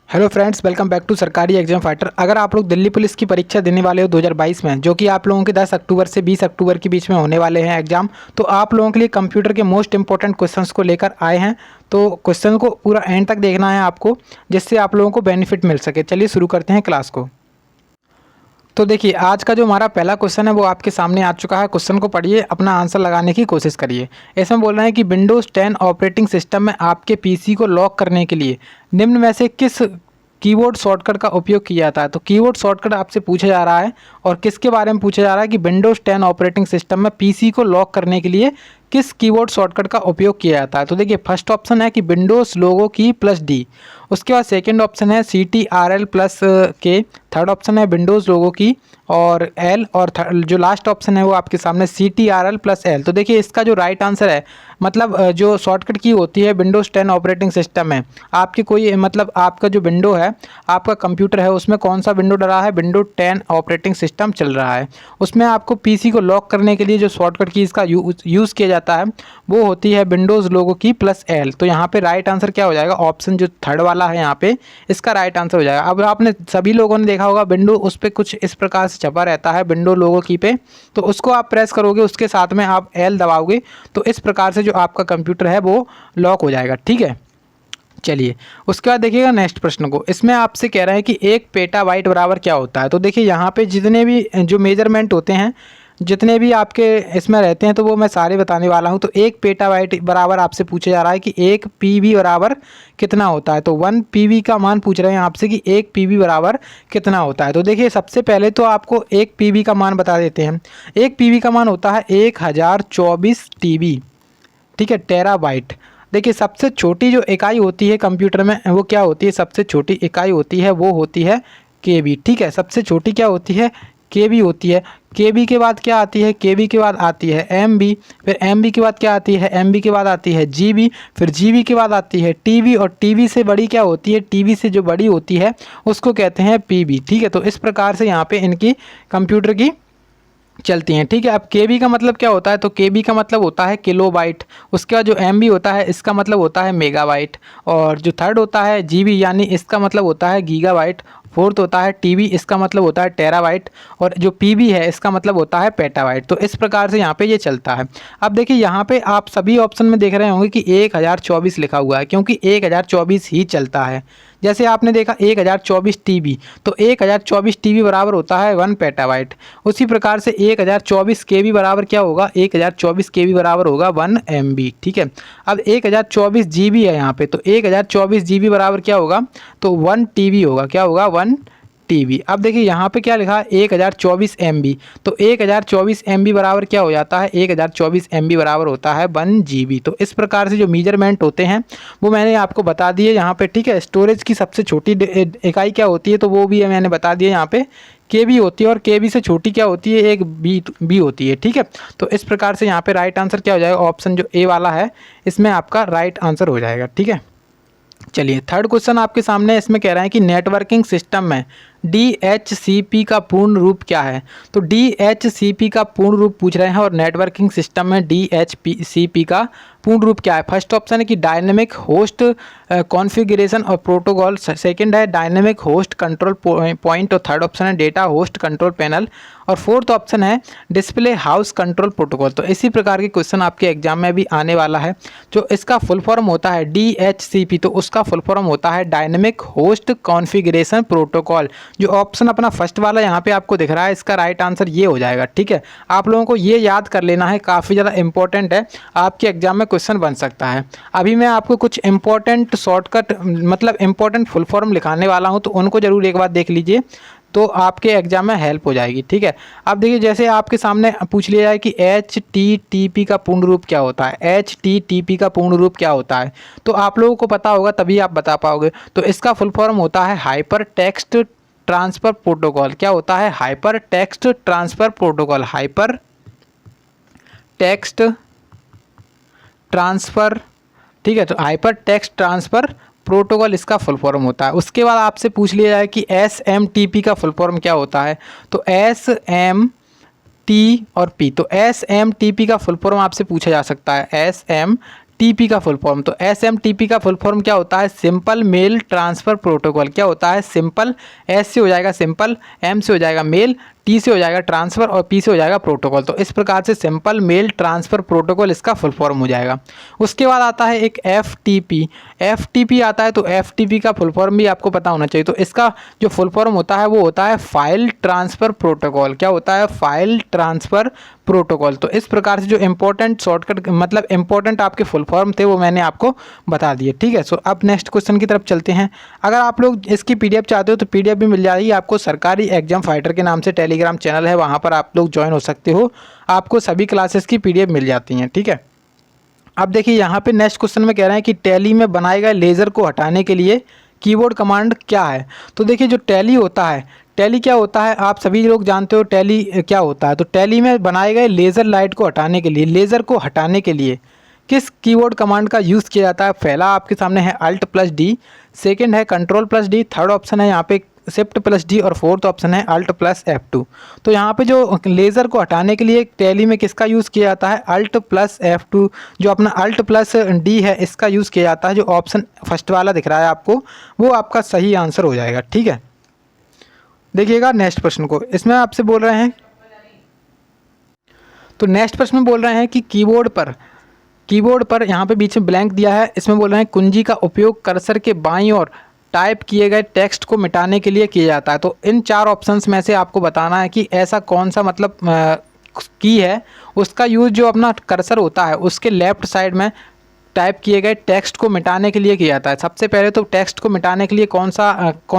Hello friends, welcome back to सरकारी exam fighter. अगर आप लोग दिल्ली पुलिस की परीक्षा देने वाले हो 2022 में, जो कि आप लोगों के 10 अक्टूबर से 20 अक्टूबर के बीच में होने वाले हैं एग्जाम, तो आप लोगों के लिए कंप्यूटर के मोस्ट इंपॉर्टेंट क्वेश्चंस को लेकर आए हैं। तो क्वेश्चन को पूरा एंड तक देखना है आपको, जिससे आप लोगों को बेनिफिट मिल सके। चलिए शुरू करते हैं क्लास को। तो देखिए, आज का जो हमारा पहला क्वेश्चन है वो आपके सामने आ चुका है। क्वेश्चन को पढ़िए, अपना आंसर लगाने की कोशिश करिए। इसमें बोल रहे हैं कि विंडोज़ 10 ऑपरेटिंग सिस्टम में आपके पीसी को लॉक करने के लिए निम्न में से किस कीबोर्ड शॉर्टकट का उपयोग किया जाता है। तो कीबोर्ड शॉर्टकट आपसे पूछा जा रहा है और किसके बारे में पूछा जा रहा है कि विंडोज़ 10 ऑपरेटिंग सिस्टम में पीसी को लॉक करने के लिए किस कीबोर्ड शॉर्टकट का उपयोग किया जाता है। तो देखिए, फर्स्ट ऑप्शन है कि विंडोज़ लोगो की प्लस डी। उसके बाद सेकंड ऑप्शन है CTRL प्लस के। थर्ड ऑप्शन है विंडोज़ लोगो की और एल, और जो लास्ट ऑप्शन है वो आपके सामने CTRL प्लस एल। तो देखिए, इसका जो राइट आंसर है, मतलब जो शॉर्टकट की होती है विंडोज़ 10 ऑपरेटिंग सिस्टम में, आपकी कोई मतलब आपका जो विंडो है, आपका कंप्यूटर है, उसमें कौन सा विंडो डला है, विंडो 10 ऑपरेटिंग सिस्टम चल रहा है। उसमें आपको पीसी को लॉक करने के लिए जो शॉर्टकट की इसका यूज़ किया जाता है वो होती है विंडोज़ लोगो की प्लस एल। तो यहाँ पे राइट आंसर क्या हो जाएगा, ऑप्शन जो थर्ड वाला है यहाँ पे, इसका राइट आंसर हो जाएगा। अब आपने सभी लोगों ने देखा होगा विंडो उस पर कुछ इस प्रकार से छपा रहता है विंडो लोगो की पे, तो उसको आप प्रेस करोगे, उसके साथ में आप एल दबाओगे, तो इस प्रकार से जो आपका कंप्यूटर है वो लॉक हो जाएगा। ठीक है, चलिए उसके बाद देखिएगा नेक्स्ट प्रश्न को। इसमें आपसे कह रहे हैं कि 1 पेटाबाइट बराबर क्या होता है। तो देखिए, यहाँ पे जितने भी जो मेजरमेंट होते हैं, जितने भी आपके इसमें रहते हैं, तो वो मैं सारे बताने वाला हूँ। तो 1 पेटाबाइट बराबर आपसे पूछा जा रहा है कि 1 पीबी बराबर कितना होता है। तो 1 पीबी का मान पूछ रहे हैं आपसे कि 1 पीबी बराबर कितना होता है। तो देखिए, सबसे पहले तो आपको 1 पीबी का मान बता देते हैं। 1 पीबी का मान होता है 1024 टीबी, ठीक है, टेराबाइट। देखिए, सबसे छोटी जो इकाई होती है कंप्यूटर में वो क्या होती है, सबसे छोटी इकाई होती है वो होती है केबी। ठीक है, सबसे छोटी क्या होती है, केबी होती है। केबी के बाद क्या आती है, केबी के बाद आती है एमबी, फिर एमबी के बाद क्या आती है, एमबी के बाद आती है जीबी, फिर जीबी के बाद आती है टीबी, और टीबी से बड़ी क्या होती है, टीबी से जो बड़ी होती है उसको कहते हैं पीबी। ठीक है, तो इस प्रकार से यहाँ पे इनकी कंप्यूटर की चलती हैं। ठीक है, अब केबी का मतलब क्या होता है, तो केबी का मतलब होता है किलोबाइट। उसके बाद जो एमबी होता है इसका मतलब होता है मेगाबाइट, और जो थर्ड होता है जीबी, यानी इसका मतलब होता है गीगाबाइट। फोर्थ होता है टीबी, इसका मतलब होता है टेराबाइट, और जो पीबी है इसका मतलब होता है पेटाबाइट। तो इस प्रकार से यहाँ पे ये चलता है। अब देखिए, यहाँ पे आप सभी ऑप्शन में देख रहे होंगे कि 1024 लिखा हुआ है, क्योंकि 1024 ही चलता है। जैसे आपने देखा 1024 टीबी, तो 1024 टीबी बराबर होता है 1 पेटाबाइट। उसी प्रकार से 1024 केबी बराबर क्या होगा, 1024 केबी बराबर होगा 1 एमबी। ठीक है, अब 1024 जीबी है यहाँ पे, तो 1024 जीबी बराबर क्या होगा, तो 1 टीबी होगा। क्या होगा, 1 टीबी। अब देखिए, यहाँ पे क्या लिखा है, 1024 एमबी, तो 1024 एमबी बराबर क्या हो जाता है, 1024 एमबी बराबर होता है 1 जीबी। तो इस प्रकार से जो मेजरमेंट होते हैं वो मैंने आपको बता दिए यहाँ पे। ठीक है, स्टोरेज की सबसे छोटी इकाई क्या होती है, तो वो भी मैंने बता दिया यहाँ पे, केबी होती है, और केबी से छोटी क्या होती है, एक बी होती है। ठीक है, तो इस प्रकार से यहाँ पे राइट आंसर क्या हो जाएगा, ऑप्शन जो ए वाला है इसमें आपका राइट आंसर हो जाएगा। ठीक है, चलिए थर्ड क्वेश्चन आपके सामने। इसमें कह रहे हैं कि नेटवर्किंग सिस्टम में DHCP का पूर्ण रूप क्या है। तो DHCP का पूर्ण रूप पूछ रहे हैं, और नेटवर्किंग सिस्टम में DHCP का पूर्ण रूप क्या है। फर्स्ट ऑप्शन है कि डायनेमिक होस्ट कॉन्फ़िगरेशन और प्रोटोकॉल, सेकंड है डायनेमिक होस्ट कंट्रोल पॉइंट, और थर्ड ऑप्शन है डेटा होस्ट कंट्रोल पैनल, और फोर्थ ऑप्शन है डिस्प्ले हाउस कंट्रोल प्रोटोकॉल। तो इसी प्रकार के क्वेश्चन आपके एग्जाम में भी आने वाला है। जो इसका फुल फॉर्म होता है DHCP, तो उसका फुल फॉर्म होता है डायनेमिक होस्ट कॉन्फ़िगरेशन प्रोटोकॉल। जो ऑप्शन अपना फर्स्ट वाला यहाँ पे आपको दिख रहा है, इसका राइट आंसर ये हो जाएगा। ठीक है, आप लोगों को ये याद कर लेना है, काफ़ी ज़्यादा इंपॉर्टेंट है, आपके एग्जाम में क्वेश्चन बन सकता है। अभी मैं आपको कुछ इंपॉर्टेंट शॉर्टकट मतलब इंपॉर्टेंट फुल फॉर्म लिखाने वाला हूँ, तो उनको जरूर एक बार देख लीजिए, तो आपके एग्जाम में हेल्प हो जाएगी। ठीक है, अब देखिए, जैसे आपके सामने पूछ लिया जाए कि HTTP का पूर्ण रूप क्या होता है, HTTP का पूर्ण रूप क्या होता है, तो आप लोगों को पता होगा तभी आप बता पाओगे। तो इसका फुल फॉर्म होता है हाइपर टेक्स्ट ट्रांसफ़र प्रोटोकॉल। क्या होता है, hyper text transfer protocol, hyper text transfer. ठीक है, तो हाइपर टेक्स्ट ट्रांसफ़र प्रोटोकॉल इसका फुल फॉर्म होता है। उसके बाद आपसे पूछ लिया जाए कि SMTP का फुल फॉर्म क्या होता है, तो SMT और P, तो SMTP का फुल फॉर्म आपसे पूछा जा सकता है, SMTP टीपी का फुल फॉर्म, तो SMTP का फुल फॉर्म क्या होता है? Simple mail transfer protocol. क्या होता है? सिंपल, S से हो जाएगा सिंपल, M से हो जाएगा मेल, T से हो जाएगा ट्रांसफ़र और P से हो जाएगा प्रोटोकॉल। तो इस प्रकार से सिंपल मेल ट्रांसफ़र प्रोटोकॉल इसका फुल फॉर्म हो जाएगा। उसके बाद आता है एक FTP आता है, तो FTP का फुल फॉर्म भी आपको पता होना चाहिए। तो इसका जो फुल फॉर्म होता है वो होता है फाइल ट्रांसफ़र प्रोटोकॉल। क्या होता है? File transfer protocol. तो इस प्रकार से जो इंपॉर्टेंट शॉर्टकट मतलब इंपॉर्टेंट आपके फुल फॉर्म थे वो मैंने आपको बता दिए, ठीक है। सो अब नेक्स्ट क्वेश्चन की तरफ चलते हैं। अगर आप लोग इसकी PDF चाहते हो तो PDF भी मिल जाएगी आपको, सरकारी एग्जाम फाइटर के नाम से टेलीग्राम चैनल है, वहाँ पर आप लोग ज्वाइन हो सकते हो, आपको सभी क्लासेस की PDF मिल जाती हैं, ठीक है। अब देखिए यहाँ पे नेक्स्ट क्वेश्चन में कह रहे हैं कि टैली में बनाए गए लेज़र को हटाने के लिए कीबोर्ड कमांड क्या है? तो देखिए जो टैली होता है, टैली क्या होता है आप सभी लोग जानते हो टैली क्या होता है। तो टैली में बनाए गए लेज़र लाइट को हटाने के लिए, लेज़र को हटाने के लिए किस कीबोर्ड कमांड का यूज़ किया जाता है? पहला आपके सामने है Alt+D, सेकंड है Ctrl+D, थर्ड ऑप्शन है यहाँ पे Shift+D और फोर्थ ऑप्शन है Alt+F2। तो यहाँ पे जो लेज़र को हटाने के लिए टैली में किसका यूज़ किया जाता है? Alt+F2, जो अपना Alt+D है इसका यूज़ किया जाता है। जो ऑप्शन फर्स्ट वाला दिख रहा है आपको वो आपका सही आंसर हो जाएगा, ठीक है। देखिएगा नेक्स्ट प्रश्न को, इसमें आपसे बोल रहे हैं, तो नेक्स्ट प्रश्न में बोल रहे हैं कि कीबोर्ड पर यहाँ पे बीच में ब्लैंक दिया है, इसमें बोल रहे हैं कुंजी का उपयोग कर्सर के बाईं ओर टाइप किए गए टेक्स्ट को मिटाने के लिए किया जाता है। तो इन चार ऑप्शंस में से आपको बताना है कि ऐसा कौन सा मतलब की है उसका यूज़ जो अपना कर्सर होता है उसके लेफ़्ट साइड में टाइप किए गए टेक्स्ट को मिटाने के लिए किया जाता है। सबसे पहले तो टेक्स्ट को मिटाने के लिए कौन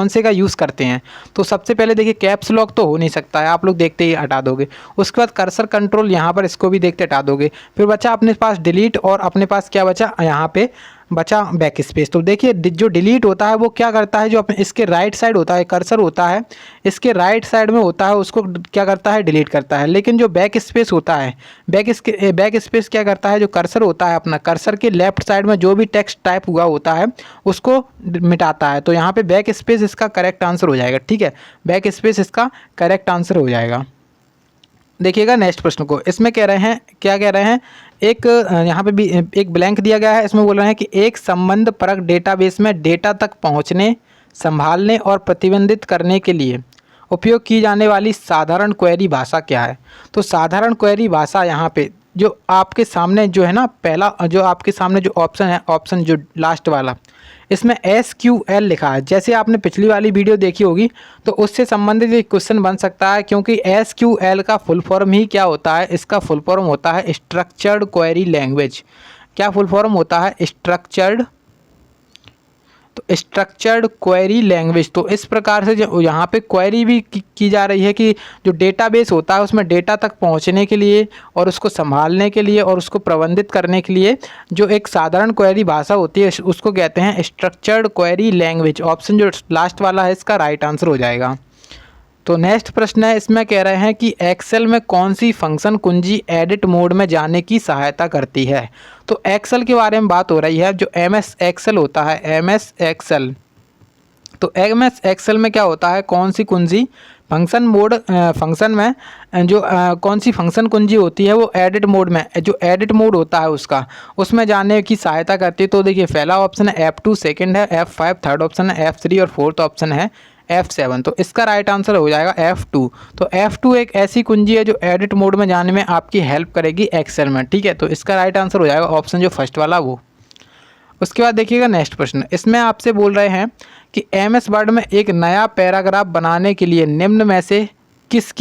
से का यूज़ करते हैं? तो सबसे पहले देखिए कैप्स लॉक तो हो नहीं सकता है, आप लोग देखते ही हटा दोगे। उसके बाद कर्सर कंट्रोल, यहाँ पर इसको भी देखते हटा दोगे। फिर बचा अपने पास डिलीट और अपने पास क्या बचा? यहाँ पे बचा बैक स्पेस। तो देखिए जो डिलीट होता है वो क्या करता है, जो अपने इसके राइट साइड होता है, कर्सर होता है इसके राइट साइड में होता है, उसको क्या करता है? डिलीट करता है। लेकिन जो बैक स्पेस होता है, बैक स्पेस क्या करता है? जो कर्सर होता है अपना, कर्सर के लेफ्ट साइड में जो भी टेक्स्ट टाइप हुआ होता है उसको मिटाता है। तो यहाँ पे बैक स्पेस इसका करेक्ट आंसर हो जाएगा, ठीक है। बैक स्पेस इसका करेक्ट आंसर हो जाएगा। देखिएगा नेक्स्ट प्रश्न को, इसमें कह रहे हैं, क्या कह रहे हैं, एक यहाँ पे भी एक ब्लैंक दिया गया है, इसमें बोल रहे हैं कि एक संबंध परक डेटाबेस में डेटा तक पहुँचने, संभालने और प्रतिबंधित करने के लिए उपयोग की जाने वाली साधारण क्वेरी भाषा क्या है? तो साधारण क्वेरी भाषा यहाँ पे जो आपके सामने जो है ना, पहला जो आपके सामने जो ऑप्शन है, ऑप्शन जो लास्ट वाला, इसमें SQL लिखा है। जैसे आपने पिछली वाली वीडियो देखी होगी तो उससे संबंधित एक क्वेश्चन बन सकता है, क्योंकि SQL का फुल फॉर्म ही क्या होता है? इसका फुल फॉर्म होता है स्ट्रक्चर्ड क्वेरी लैंग्वेज। क्या फुल फॉर्म होता है? Structured query language. तो इस प्रकार से जो यहाँ पे क्वेरी भी की जा रही है कि जो डेटाबेस होता है उसमें डेटा तक पहुँचने के लिए और उसको संभालने के लिए और उसको प्रबंधित करने के लिए जो एक साधारण क्वेरी भाषा होती है उसको कहते हैं स्ट्रक्चर्ड क्वेरी लैंग्वेज। ऑप्शन जो लास्ट वाला है इसका राइट आंसर हो जाएगा। तो नेक्स्ट प्रश्न है, इसमें कह रहे हैं कि एक्सेल में कौन सी फंक्शन कुंजी एडिट मोड में जाने की सहायता करती है? तो एक्सेल के बारे में बात हो रही है। जो MS एक्सेल होता है, MS एक्सेल, तो MS एक्सेल में क्या होता है? कौन सी कुंजी फंक्शन में जो कौन सी फंक्शन कुंजी होती है वो एडिट मोड में, जो एडिट मोड होता है उसमें जाने की सहायता करती है। तो देखिए पहला ऑप्शन है F2, सेकंड है F5, थर्ड ऑप्शन है F3 और फोर्थ ऑप्शन है F7। तो इसका राइट आंसर हो जाएगा F2। तो F2 एक ऐसी कुंजी है जो एडिट मोड में जाने में आपकी हेल्प करेगी एक्सेल में, ठीक है। तो इसका राइट आंसर हो जाएगा ऑप्शन जो फर्स्ट वाला वो। उसके बाद देखिएगा नेक्स्ट प्रश्न, इसमें आपसे बोल रहे हैं कि MS वर्ड में एक नया पैराग्राफ बनाने के लिए निम्न में से किस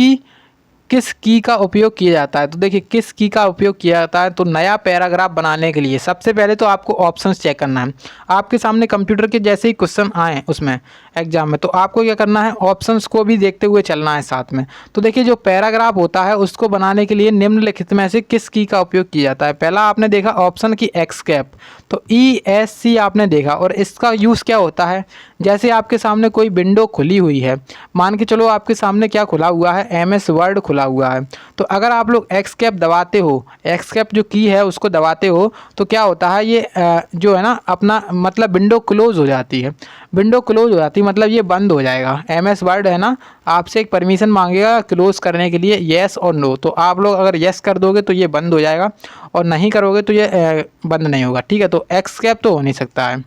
की का उपयोग किया जाता है? तो देखिए किस की का उपयोग किया जाता है? तो नया पैराग्राफ बनाने के लिए सबसे पहले तो आपको ऑप्शंस चेक करना है। आपके सामने कंप्यूटर के जैसे ही क्वेश्चन आए उसमें एग्जाम में, तो आपको क्या करना है? ऑप्शंस को भी देखते हुए चलना है साथ में। तो देखिए जो पैराग्राफ होता है उसको बनाने के लिए निम्नलिखित में से किस की का उपयोग किया जाता है? पहला आपने देखा ऑप्शन की ESC, तो ESC आपने देखा, और इसका यूज़ क्या होता है? जैसे आपके सामने कोई विंडो खुली हुई है, मान के चलो आपके सामने क्या खुला हुआ है? MS वर्ड खुला खुला हुआ है। तो अगर आप लोग एस्केप दबाते हो, एस्केप जो की है उसको दबाते हो तो क्या होता है, ये जो है ना अपना मतलब विंडो क्लोज हो जाती है। विंडो क्लोज हो जाती है मतलब ये बंद हो जाएगा। एमएस वर्ड है ना, आपसे एक परमिशन मांगेगा क्लोज करने के लिए, येस और नो। तो आप लोग अगर येस कर दोगे तो ये बंद हो जाएगा और नहीं करोगे तो ये बंद नहीं होगा, ठीक है। तो एस्केप तो हो नहीं सकता है।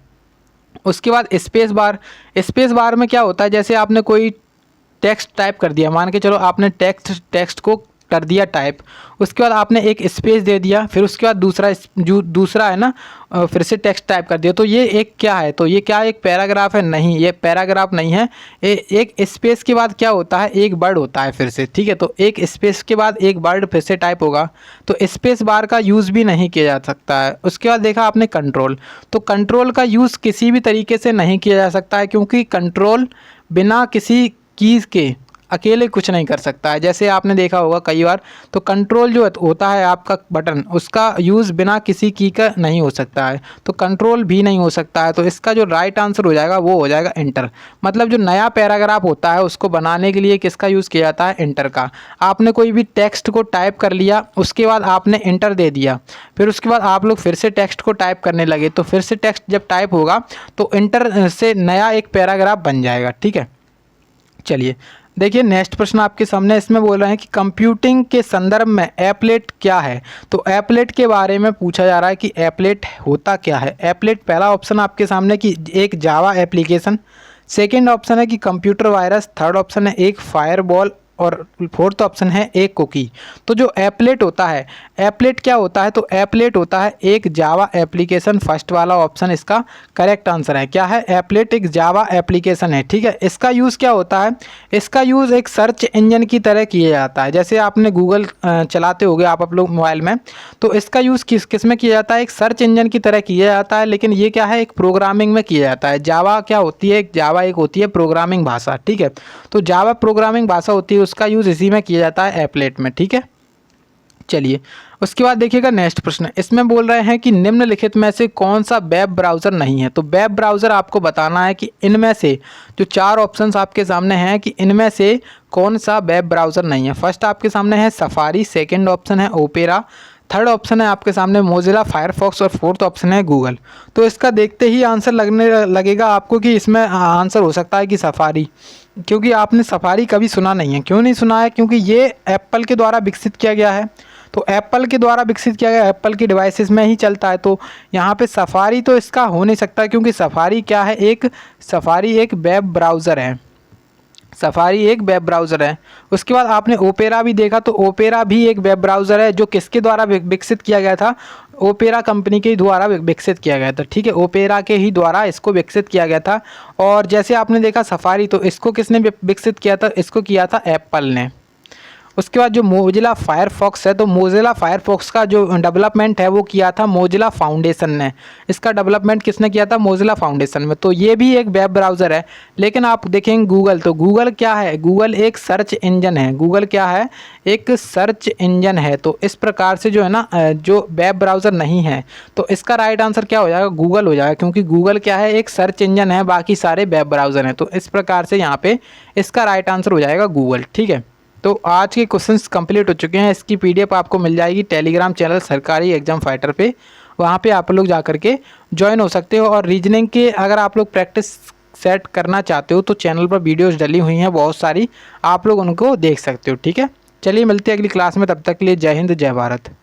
उसके बाद स्पेस बार। स्पेस बार में क्या होता है, जैसे आपने कोई टेक्स्ट टाइप कर दिया, मान के चलो आपने टेक्स्ट को कर दिया टाइप, उसके बाद आपने एक स्पेस दे दिया, फिर उसके बाद जो दूसरा है ना फिर से टेक्स्ट टाइप कर दिया, तो ये एक क्या है, तो ये क्या एक पैराग्राफ है? नहीं, ये पैराग्राफ नहीं है। एक स्पेस के बाद क्या होता है, एक वर्ड होता है फिर से, ठीक है। तो एक स्पेस के बाद एक वर्ड फिर से टाइप होगा, तो स्पेस बार का यूज़ भी नहीं किया जा सकता है। उसके बाद देखा आपने कंट्रोल, तो कंट्रोल का यूज़ किसी भी तरीके से नहीं किया जा सकता है, क्योंकि कंट्रोल बिना किसी कीज़ के अकेले कुछ नहीं कर सकता है। जैसे आपने देखा होगा कई बार, तो कंट्रोल जो होता है आपका बटन, उसका यूज़ बिना किसी की का नहीं हो सकता है, तो कंट्रोल भी नहीं हो सकता है। तो इसका जो राइट आंसर हो जाएगा वो हो जाएगा एंटर। मतलब जो नया पैराग्राफ होता है उसको बनाने के लिए किसका यूज़ किया जाता है? एंटर का। आपने कोई भी टेक्स्ट को टाइप कर लिया, उसके बाद आपने एंटर दे दिया, फिर उसके बाद आप लोग फिर से टेक्स्ट को टाइप करने लगे, तो फिर से टेक्स्ट जब टाइप होगा तो एंटर से नया एक पैराग्राफ बन जाएगा, ठीक है। चलिए देखिए नेक्स्ट प्रश्न आपके सामने, इसमें बोल रहे हैं कि कंप्यूटिंग के संदर्भ में एप्लेट क्या है। तो एप्लेट के बारे में पूछा जा रहा है कि एप्लेट होता क्या है। एप्लेट पहला ऑप्शन आपके सामने कि एक जावा एप्लीकेशन, सेकंड ऑप्शन है कि कंप्यूटर वायरस, थर्ड ऑप्शन है एक फायरवॉल और फोर्थ ऑप्शन है एक कुकी। तो जो एप्लेट होता है, एप्लेट क्या होता है, तो एप्लेट होता है एक जावा एप्लीकेशन। फर्स्ट वाला ऑप्शन इसका करेक्ट आंसर है। क्या है? एप्लेट एक जावा एप्लीकेशन है, ठीक है। इसका यूज़ क्या होता है, इसका यूज़ एक सर्च इंजन की तरह किया जाता है। जैसे आपने गूगल चलाते होगे आप लोग मोबाइल में, तो इसका यूज़ किस में किया जाता है, एक सर्च इंजन की तरह किया जाता है, लेकिन ये क्या है, एक प्रोग्रामिंग में किया जाता है। जावा क्या होती है, जावा एक होती है प्रोग्रामिंग भाषा, ठीक है। तो जावा प्रोग्रामिंग भाषा होती है, उसका यूज़ इसी में किया जाता है, एप्लेट में, ठीक है। चलिए उसके बाद देखिएगा नेक्स्ट प्रश्न, इसमें बोल रहे हैं कि निम्नलिखित में से कौन सा वेब ब्राउज़र नहीं है। तो वेब ब्राउज़र आपको बताना है कि इनमें से जो चार ऑप्शंस आपके सामने हैं कि इनमें से कौन सा वेब ब्राउज़र नहीं है। फर्स्ट आपके सामने है सफारी, सेकंड ऑप्शन है ओपेरा, थर्ड ऑप्शन है आपके सामने मोजिला फायरफॉक्स और फोर्थ ऑप्शन है गूगल। तो इसका देखते ही आंसर लगेगा आपको कि इसमें आंसर हो सकता है कि सफारी, क्योंकि आपने सफारी कभी सुना नहीं है। क्यों नहीं सुना है? क्योंकि ये एप्पल के द्वारा विकसित किया गया है, तो एप्पल के द्वारा विकसित किया गया, एप्पल की डिवाइसेस में ही चलता है। तो यहाँ पे सफारी तो इसका हो नहीं सकता, क्योंकि सफारी क्या है, सफारी एक वेब ब्राउज़र है। सफारी एक वेब ब्राउज़र है। उसके बाद आपने ओपेरा भी देखा, तो ओपेरा भी एक वेब ब्राउज़र है जो किसके द्वारा विकसित किया गया था, ओपेरा कंपनी के द्वारा विकसित किया गया था, ठीक है। ओपेरा के ही द्वारा इसको विकसित किया गया था। और जैसे आपने देखा सफारी, तो इसको किसने विकसित किया था, इसको किया था एप्पल ने। उसके बाद जो मोजिला फायरफॉक्स है, तो मोजिला फायरफॉक्स का जो डेवलपमेंट है वो किया था मोजिला फाउंडेशन ने। इसका डेवलपमेंट किसने किया था, मोजिला फाउंडेशन में। तो ये भी एक वेब ब्राउज़र है। लेकिन आप देखेंगे गूगल, तो गूगल क्या है, गूगल एक सर्च इंजन है। गूगल क्या है, एक सर्च इंजन है। तो इस प्रकार से जो है ना जो वेब ब्राउज़र नहीं है, तो इसका राइट आंसर क्या हो जाएगा, गूगल हो जाएगा, क्योंकि गूगल क्या है, एक सर्च इंजन है, बाकी सारे वेब ब्राउज़र हैं। तो इस प्रकार से यहाँ पे इसका राइट आंसर हो जाएगा गूगल, ठीक है। तो आज के क्वेश्चंस कंप्लीट हो चुके हैं। इसकी पीडीएफ आपको मिल जाएगी टेलीग्राम चैनल सरकारी एग्जाम फाइटर पे, वहाँ पे आप लोग जा करके ज्वाइन हो सकते हो। और रीजनिंग के अगर आप लोग प्रैक्टिस सेट करना चाहते हो तो चैनल पर वीडियोस डली हुई हैं बहुत सारी, आप लोग उनको देख सकते हो, ठीक है। चलिए मिलते हैं अगली क्लास में, तब तक के लिए जय हिंद जय भारत।